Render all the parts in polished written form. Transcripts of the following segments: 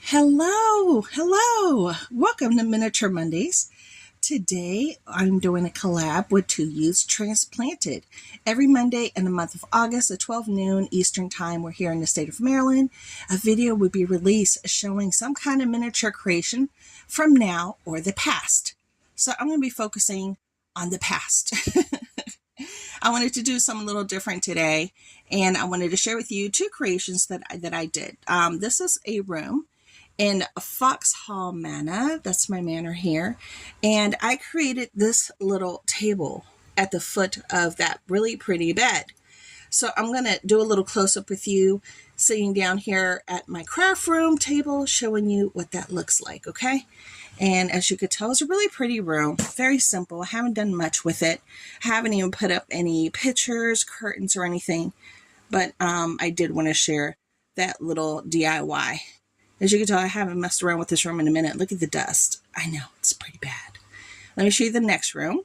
Hello. Welcome to Miniature Mondays. Today, I'm doing a collab with Two Youths Transplanted. Every Monday in the month of August at 12 noon Eastern Time, we're here in the state of Maryland. A video will be released showing some kind of miniature creation from now or the past. So I'm going to be focusing on the past. I wanted to do something a little different today, and I wanted to share with you two creations that I did. This is a room in Foxhall Manor. That's my manor here. And I created this little table at the foot of that really pretty bed. So I'm going to do a little close-up with you sitting down here at my craft room table, showing you what that looks like, okay? And as you could tell, it's a really pretty room. Very simple. I haven't done much with it. I haven't even put up any pictures, curtains, or anything. But I did want to share that little DIY. As you can tell, I haven't messed around with this room in a minute. Look at the dust. I know, it's pretty bad. Let me show you the next room.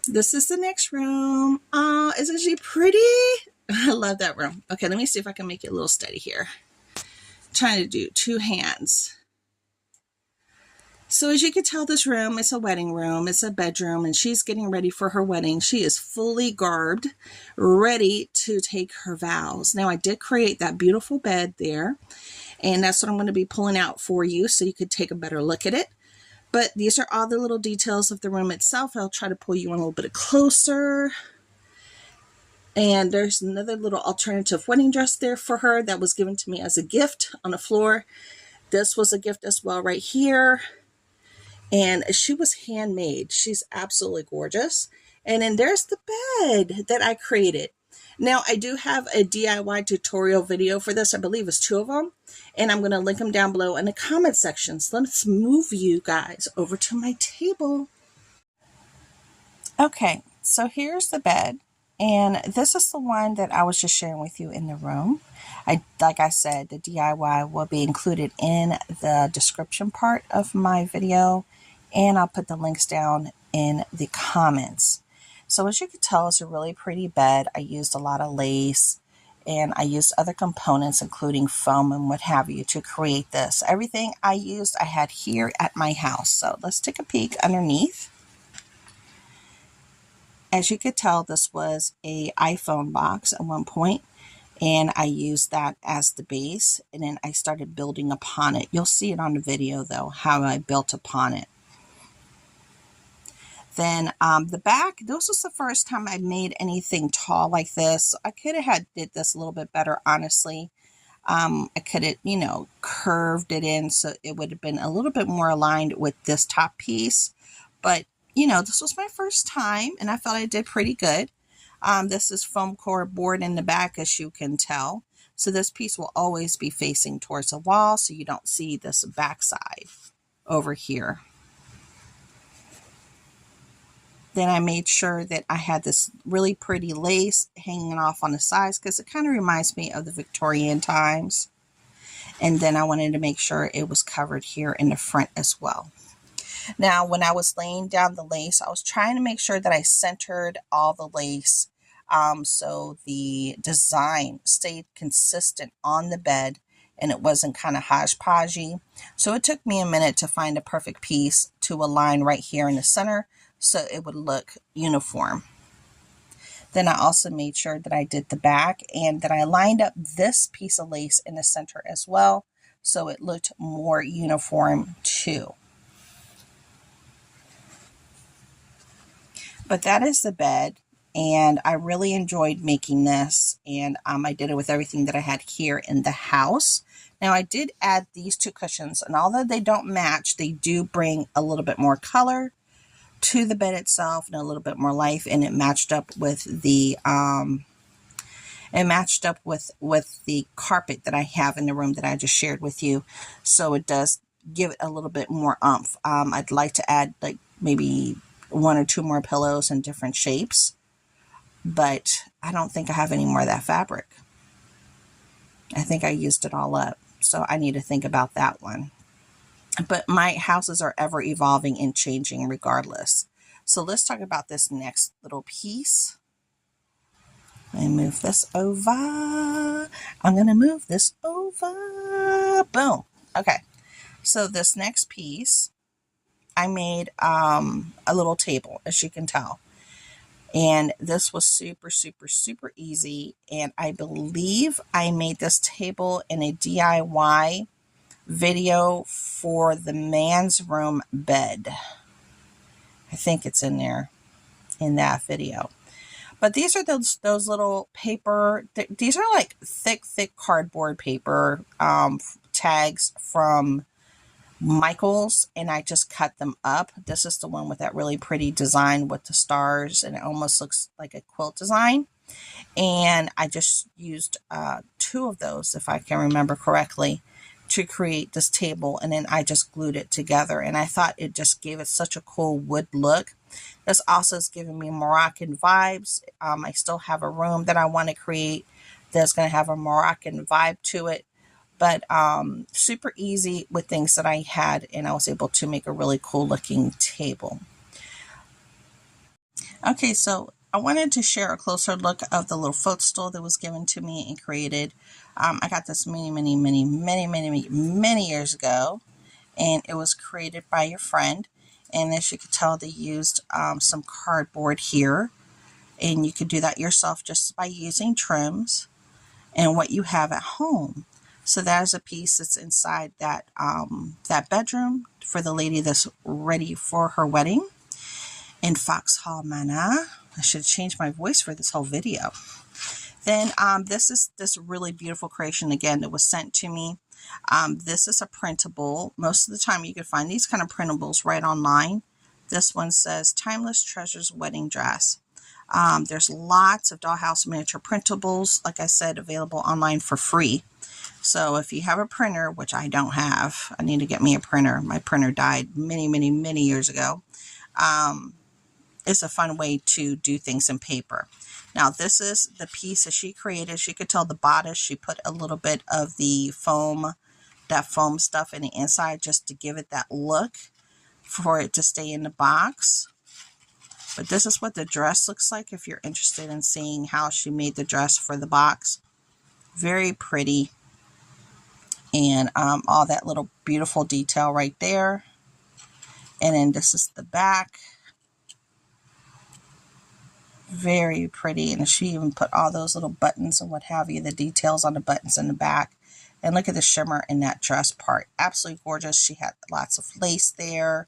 This is the next room. Oh, isn't she pretty? I love that room. Okay, let me see if I can make it a little steady here. I'm trying to do two hands. So as you can tell, this room is a wedding room. It's a bedroom, and she's getting ready for her wedding. She is fully garbed, ready to take her vows. Now, I did create that beautiful bed there, and that's what I'm going to be pulling out for you so you could take a better look at it. But these are all the little details of the room itself. I'll try to pull you in a little bit closer. And there's another little alternative wedding dress there for her that was given to me as a gift on the floor. This was a gift as well right here. And she was handmade. She's absolutely gorgeous. And then there's the bed that I created. Now, I do have a DIY tutorial video for this. I believe it's 2 of them. And I'm going to link them down below in the comment section. So let's move you guys over to my table. Okay, so here's the bed. And this is the one that I was just sharing with you in the room. Like I said, the DIY will be included in the description part of my video. And I'll put the links down in the comments. So as you can tell, it's a really pretty bed. I used a lot of lace, and I used other components, including foam and what have you, to create this. Everything I used, I had here at my house. So let's take a peek underneath. As you could tell, this was a iPhone box at one point, and I used that as the base, and then I started building upon it. You'll see it on the video, though, how I built upon it. Then the back, this was the first time I made anything tall like this. I could have did this a little bit better, honestly. I could have, curved it in so it would have been a little bit more aligned with this top piece. But, this was my first time, and I felt I did pretty good. This is foam core board in the back, as you can tell. So this piece will always be facing towards the wall, so you don't see this backside over here. Then I made sure that I had this really pretty lace hanging off on the sides because it kind of reminds me of the Victorian times. And then I wanted to make sure it was covered here in the front as well. Now, when I was laying down the lace, I was trying to make sure that I centered all the lace so the design stayed consistent on the bed and it wasn't kind of hodgepodgey. So it took me a minute to find a perfect piece to align right here in the center, so it would look uniform. Then I also made sure that I did the back and that I lined up this piece of lace in the center as well, so it looked more uniform too. But that is the bed, and I really enjoyed making this, and I did it with everything that I had here in the house. Now, I did add these 2 cushions, and although they don't match, they do bring a little bit more color to the bed itself and a little bit more life, and it matched up with the carpet that I have in the room that I just shared with you. So it does give it a little bit more oomph. I'd like to add like maybe 1 or 2 more pillows in different shapes, but I don't think I have any more of that fabric. I think I used it all up, so I need to think about that one. But my houses are ever evolving and changing regardless. So let's talk about this next little piece. Let me move this over. I'm going to move this over. Boom. Okay. So this next piece, I made a little table, as you can tell. And this was super, super, super easy. And I believe I made this table in a DIY video for the man's room bed. I think it's in there in that video. But these are those little paper, these are like thick cardboard paper tags from Michael's, and I just cut them up. This is the one with that really pretty design with the stars, and it almost looks like a quilt design. And I just used 2 of those, if I can remember correctly, to create this table, and then I just glued it together, and I thought it just gave it such a cool wood look. This also is giving me Moroccan vibes. I still have a room that I want to create that's going to have a Moroccan vibe to it, but super easy with things that I had, and I was able to make a really cool looking table. Okay, so I wanted to share a closer look of the little footstool that was given to me and created. I got this many years ago, and it was created by your friend. And as you could tell, they used some cardboard here, and you could do that yourself just by using trims and what you have at home. So that is a piece that's inside that that bedroom for the lady that's ready for her wedding in Foxhall Manor. I should change my voice for this whole video. Then this is this really beautiful creation again that was sent to me. This is a printable. Most of the time you can find these kind of printables right online. This one says Timeless Treasures Wedding Dress. There's lots of Dollhouse miniature printables, like I said, available online for free. So if you have a printer, which I don't have, I need to get me a printer. My printer died many years ago. It's a fun way to do things in paper. Now this is the piece that she created. She could tell the bodice, she put a little bit of the foam, that foam stuff in the inside just to give it that look for it to stay in the box. But this is what the dress looks like if you're interested in seeing how she made the dress for the box. Very pretty. And all that little beautiful detail right there. And then this is the back. Very pretty, and she even put all those little buttons and what have you, the details on the buttons in the back. And look at the shimmer in that dress part. Absolutely gorgeous. She had lots of lace there.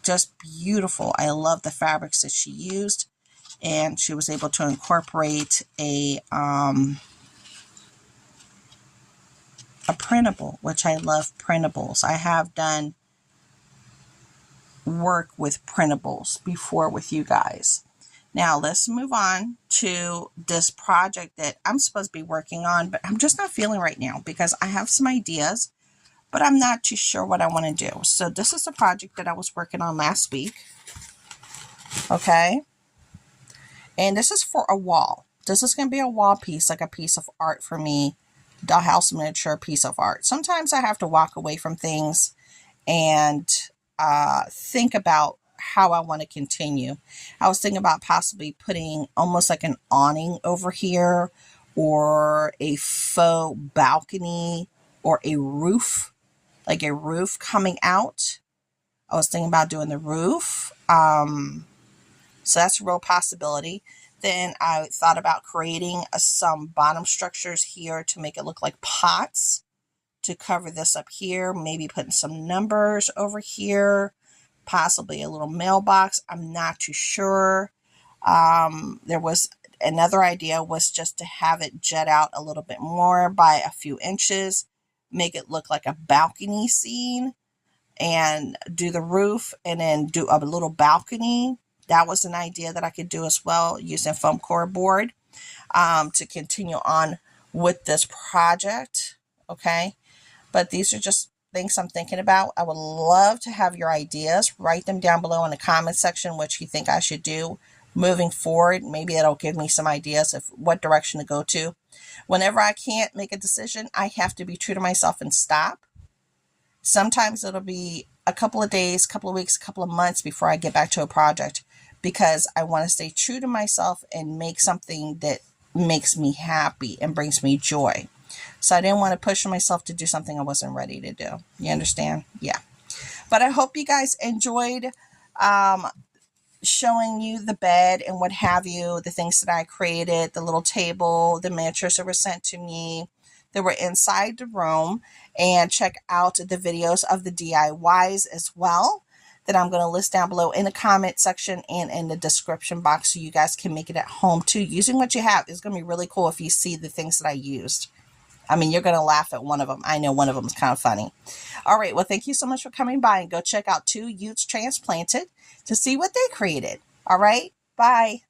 Just beautiful. I love the fabrics that she used, and she was able to incorporate a printable, which I love printables. I have done work with printables before with you guys. Now let's move on to this project that I'm supposed to be working on, but I'm just not feeling right now because I have some ideas, but I'm not too sure what I want to do. So this is a project that I was working on last week. Okay. And this is for a wall. This is going to be a wall piece, like a piece of art for me. Dollhouse miniature piece of art. Sometimes I have to walk away from things and think about how I want to continue. I was thinking about possibly putting almost like an awning over here, or a faux balcony, or a roof, like a roof coming out. I was thinking about doing the roof. So that's a real possibility. Then I thought about creating some bottom structures here to make it look like pots to cover this up here. Maybe putting some numbers over here. Possibly a little mailbox. I'm not too sure. There was another idea was just to have it jet out a little bit more by a few inches, make it look like a balcony scene, and do the roof and then do a little balcony. That was an idea that I could do as well using foam core board to continue on with this project. Okay. But these are just things I'm thinking about. I would love to have your ideas. Write them down below in the comment section, what you think I should do moving forward. Maybe it'll give me some ideas of what direction to go to. Whenever I can't make a decision, I have to be true to myself and stop. Sometimes it'll be a couple of days, couple of weeks, a couple of months before I get back to a project, because I want to stay true to myself and make something that makes me happy and brings me joy. So I didn't want to push myself to do something I wasn't ready to do. You understand? Yeah. But I hope you guys enjoyed showing you the bed and what have you, the things that I created, the little table, the miniatures that were sent to me that were inside the room. And check out the videos of the DIYs as well that I'm going to list down below in the comment section and in the description box so you guys can make it at home too. Using what you have is going to be really cool if you see the things that I used. I mean, you're going to laugh at one of them. I know one of them is kind of funny. All right. Well, thank you so much for coming by, and go check out Two Utes Transplanted to see what they created. All right. Bye.